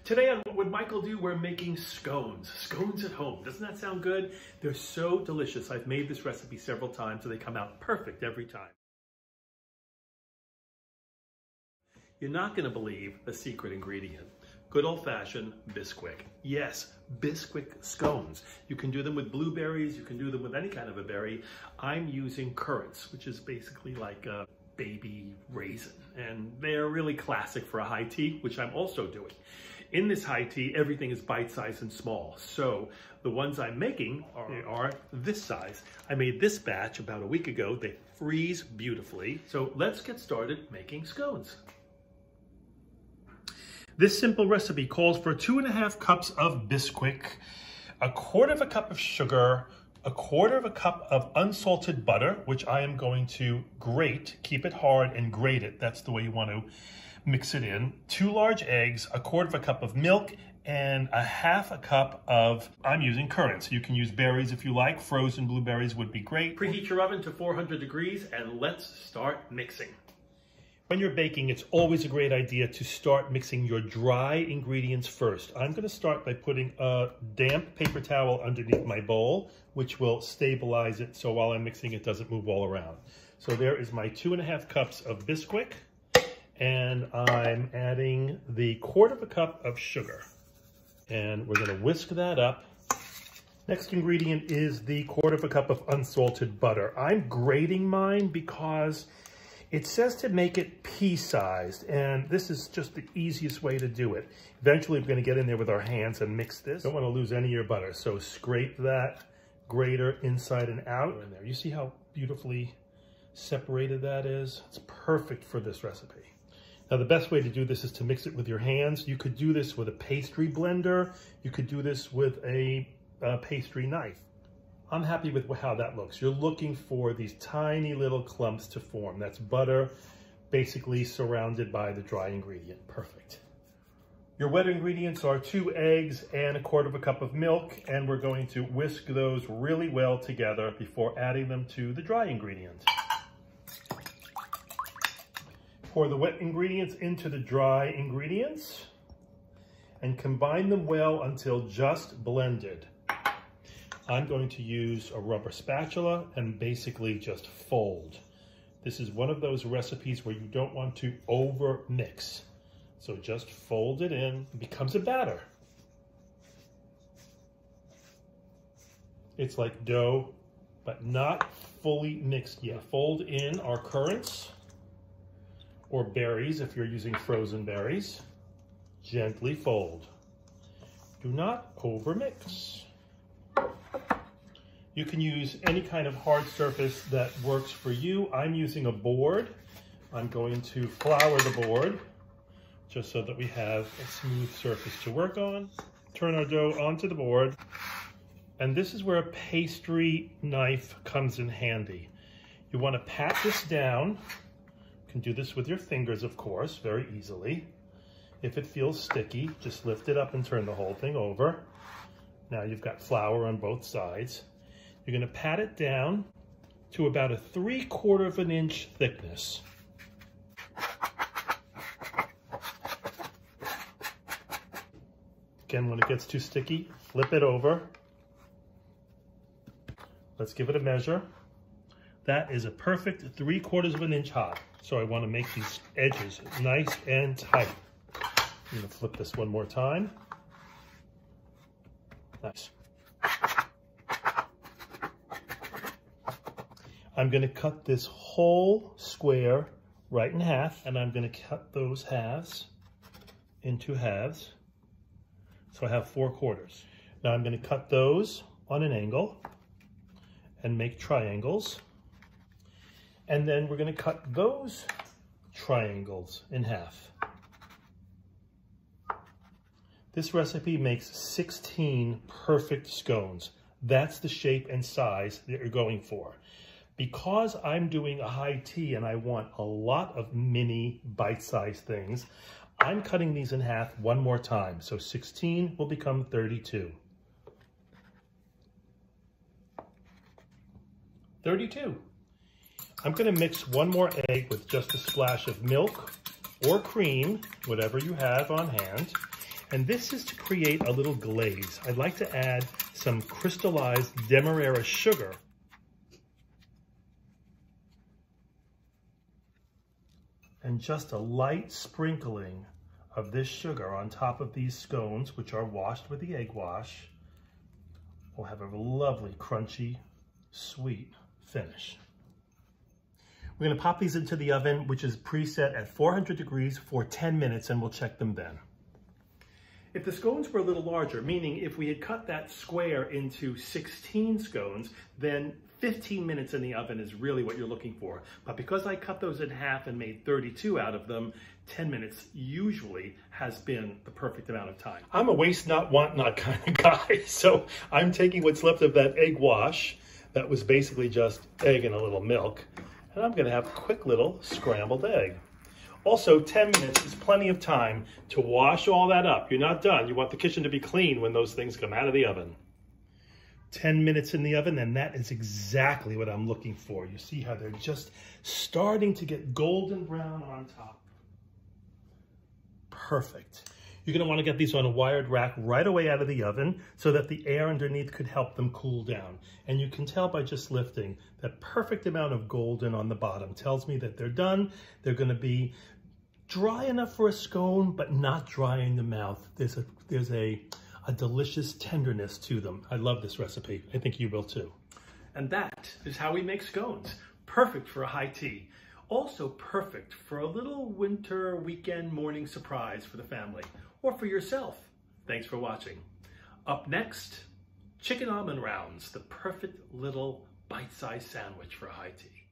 Today on What Would Michael Do, we're making scones. Scones at home. Doesn't that sound good? They're so delicious. I've made this recipe several times and they come out perfect every time. You're not going to believe the secret ingredient. Good old-fashioned Bisquick. Yes, Bisquick scones. You can do them with blueberries, you can do them with any kind of a berry. I'm using currants, which is basically like a baby raisin. And they're really classic for a high tea, which I'm also doing. In this high tea, everything is bite-sized and small. So the ones I'm making are this size. I made this batch about a week ago. They freeze beautifully. So let's get started making scones. This simple recipe calls for 2½ cups of Bisquick, 1/4 cup of sugar, 1/4 cup of unsalted butter, which I am going to grate, keep it hard and grate it. That's the way you want to mix it in. 2 large eggs, 1/4 cup of milk, and 1/2 cup of, I'm using currants. You can use berries if you like. Frozen blueberries would be great. Preheat your oven to 400 degrees and let's start mixing. When you're baking, it's always a great idea to start mixing your dry ingredients first. I'm going to start by putting a damp paper towel underneath my bowl, which will stabilize it so while I'm mixing it doesn't move all around. So there is my 2½ cups of Bisquick, and I'm adding the 1/4 cup of sugar. And we're going to whisk that up. Next ingredient is the 1/4 cup of unsalted butter. I'm grating mine because it says to make it pea-sized, and this is just the easiest way to do it. Eventually, we're going to get in there with our hands and mix this. Don't want to lose any of your butter, so scrape that grater inside and out. In there. You see how beautifully separated that is? It's perfect for this recipe. Now, the best way to do this is to mix it with your hands. You could do this with a pastry blender. You could do this with a pastry knife. I'm happy with how that looks. You're looking for these tiny little clumps to form. That's butter, basically surrounded by the dry ingredient. Perfect. Your wet ingredients are 2 eggs and 1/4 cup of milk, and we're going to whisk those really well together before adding them to the dry ingredient. Pour the wet ingredients into the dry ingredients and combine them well until just blended. I'm going to use a rubber spatula and basically just fold. This is one of those recipes where you don't want to over mix. So just fold it in. It becomes a batter. It's like dough, but not fully mixed yet. Fold in our currants or berries if you're using frozen berries. Gently fold. Do not over mix. You can use any kind of hard surface that works for you. I'm using a board. I'm going to flour the board just so that we have a smooth surface to work on. Turn our dough onto the board. And this is where a pastry knife comes in handy. You want to pat this down. You can do this with your fingers, of course, very easily. If it feels sticky, just lift it up and turn the whole thing over. Now you've got flour on both sides. You're going to pat it down to about a 3/4 inch thickness. Again, when it gets too sticky, flip it over. Let's give it a measure. That is a perfect 3/4 inch high. So I want to make these edges nice and tight. I'm going to flip this one more time. Nice. I'm going to cut this whole square right in half, and I'm going to cut those halves into halves. So I have 4/4. Now I'm going to cut those on an angle and make triangles. And then we're going to cut those triangles in half. This recipe makes 16 perfect scones. That's the shape and size that you're going for. Because I'm doing a high tea and I want a lot of mini bite-sized things, I'm cutting these in half one more time. So 16 will become 32. 32. I'm going to mix one more egg with just a splash of milk or cream, whatever you have on hand. And this is to create a little glaze. I'd like to add some crystallized Demerara sugar and just a light sprinkling of this sugar on top of these scones, which are washed with the egg wash. We'll have a lovely, crunchy, sweet finish. We're going to pop these into the oven, which is preset at 400 degrees for 10 minutes, and we'll check them then. If the scones were a little larger, meaning if we had cut that square into 16 scones, then 15 minutes in the oven is really what you're looking for. But because I cut those in half and made 32 out of them, 10 minutes usually has been the perfect amount of time. I'm a waste not, want not kind of guy, so I'm taking what's left of that egg wash that was basically just egg and a little milk, and I'm gonna have a quick little scrambled egg. Also, 10 minutes is plenty of time to wash all that up. You're not done. You want the kitchen to be clean when those things come out of the oven. 10 minutes in the oven, and that is exactly what I'm looking for. You see how they're just starting to get golden brown on top. Perfect. You're going to want to get these on a wired rack right away out of the oven so that the air underneath could help them cool down. And you can tell by just lifting that perfect amount of golden on the bottom tells me that they're done. They're going to be dry enough for a scone, but not dry in the mouth. There's a delicious tenderness to them. I love this recipe. I think you will too. And that is how we make scones. Perfect for a high tea. Also perfect for a little winter weekend morning surprise for the family or for yourself. Thanks for watching. Up next, chicken almond rounds, the perfect little bite-sized sandwich for a high tea.